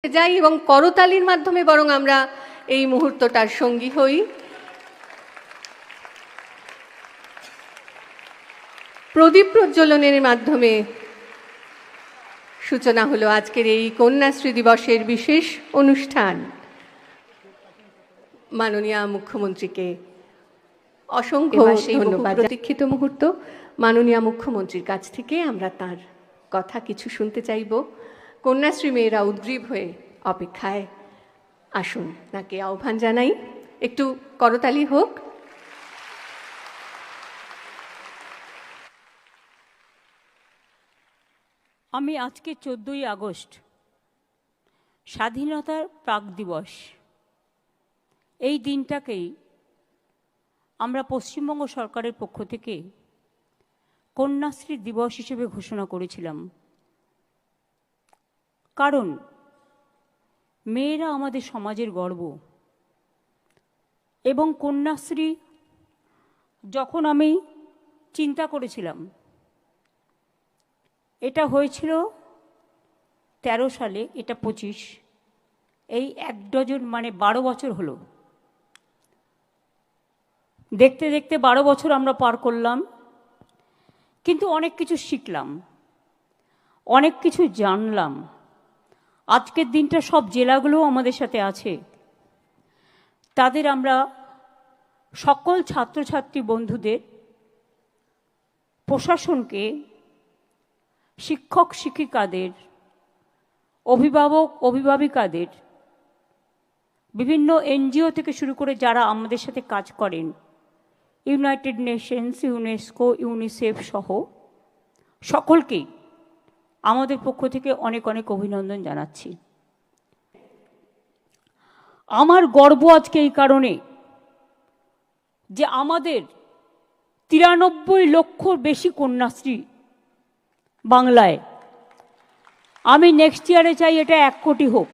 যাই এবং করতালির মাধ্যমে বরং আমরা এই মুহূর্তটার সঙ্গী হই। প্রদীপ প্রজ্বলনের মাধ্যমে সূচনা হলো আজকের এই কন্যাশ্রী দিবসের বিশেষ অনুষ্ঠান। মাননীয় মুখ্যমন্ত্রীকে অসংখ্য ধন্যবাদ। প্রতীক্ষিত মুহূর্ত, মাননীয় মুখ্যমন্ত্রীর কাছ থেকে আমরা তার কথা কিছু শুনতে চাইব। কন্যাশ্রী মেয়েরা উদ্গ্রীব হয়ে অপেক্ষায়, আসুন তাকে আহ্বান জানাই। একটু করতালি হোক। আমি আজকে 14ই আগস্ট স্বাধীনতার প্রাক দিবস, এই দিনটাকেই আমরা পশ্চিমবঙ্গ সরকারের পক্ষ থেকে কন্যাশ্রী দিবস হিসেবে ঘোষণা করেছিলাম। কারণ মেয়েরা আমাদের সমাজের গর্ব, এবং কন্যাশ্রী যখন আমি চিন্তা করেছিলাম, এটা হয়েছিল 13 সালে, এটা 25, এই 1 ডজন মানে 12 বছর হলো। দেখতে দেখতে 12 বছর আমরা পার করলাম, কিন্তু অনেক কিছু শিখলাম, অনেক কিছু জানলাম। আজকের দিনটা সব জেলাগুলোও আমাদের সাথে আছে, তাদের আমরা সকল ছাত্রছাত্রী বন্ধুদের, প্রশাসনকে, শিক্ষক শিক্ষিকাদের, অভিভাবক অভিভাবিকাদের, বিভিন্ন এনজিও থেকে শুরু করে যারা আমাদের সাথে কাজ করেন, ইউনাইটেড নেশনস, ইউনেস্কো, ইউনিসেফ সহ সকলকেই আমাদের পক্ষ থেকে অনেক অনেক অভিনন্দন জানাচ্ছি। আমার গর্ব আজকে এই কারণে যে আমাদের 93 লক্ষর বেশি কন্যাশ্রী বাংলায়। আমি নেক্সট ইয়ারে চাই এটা 1 কোটি হোক।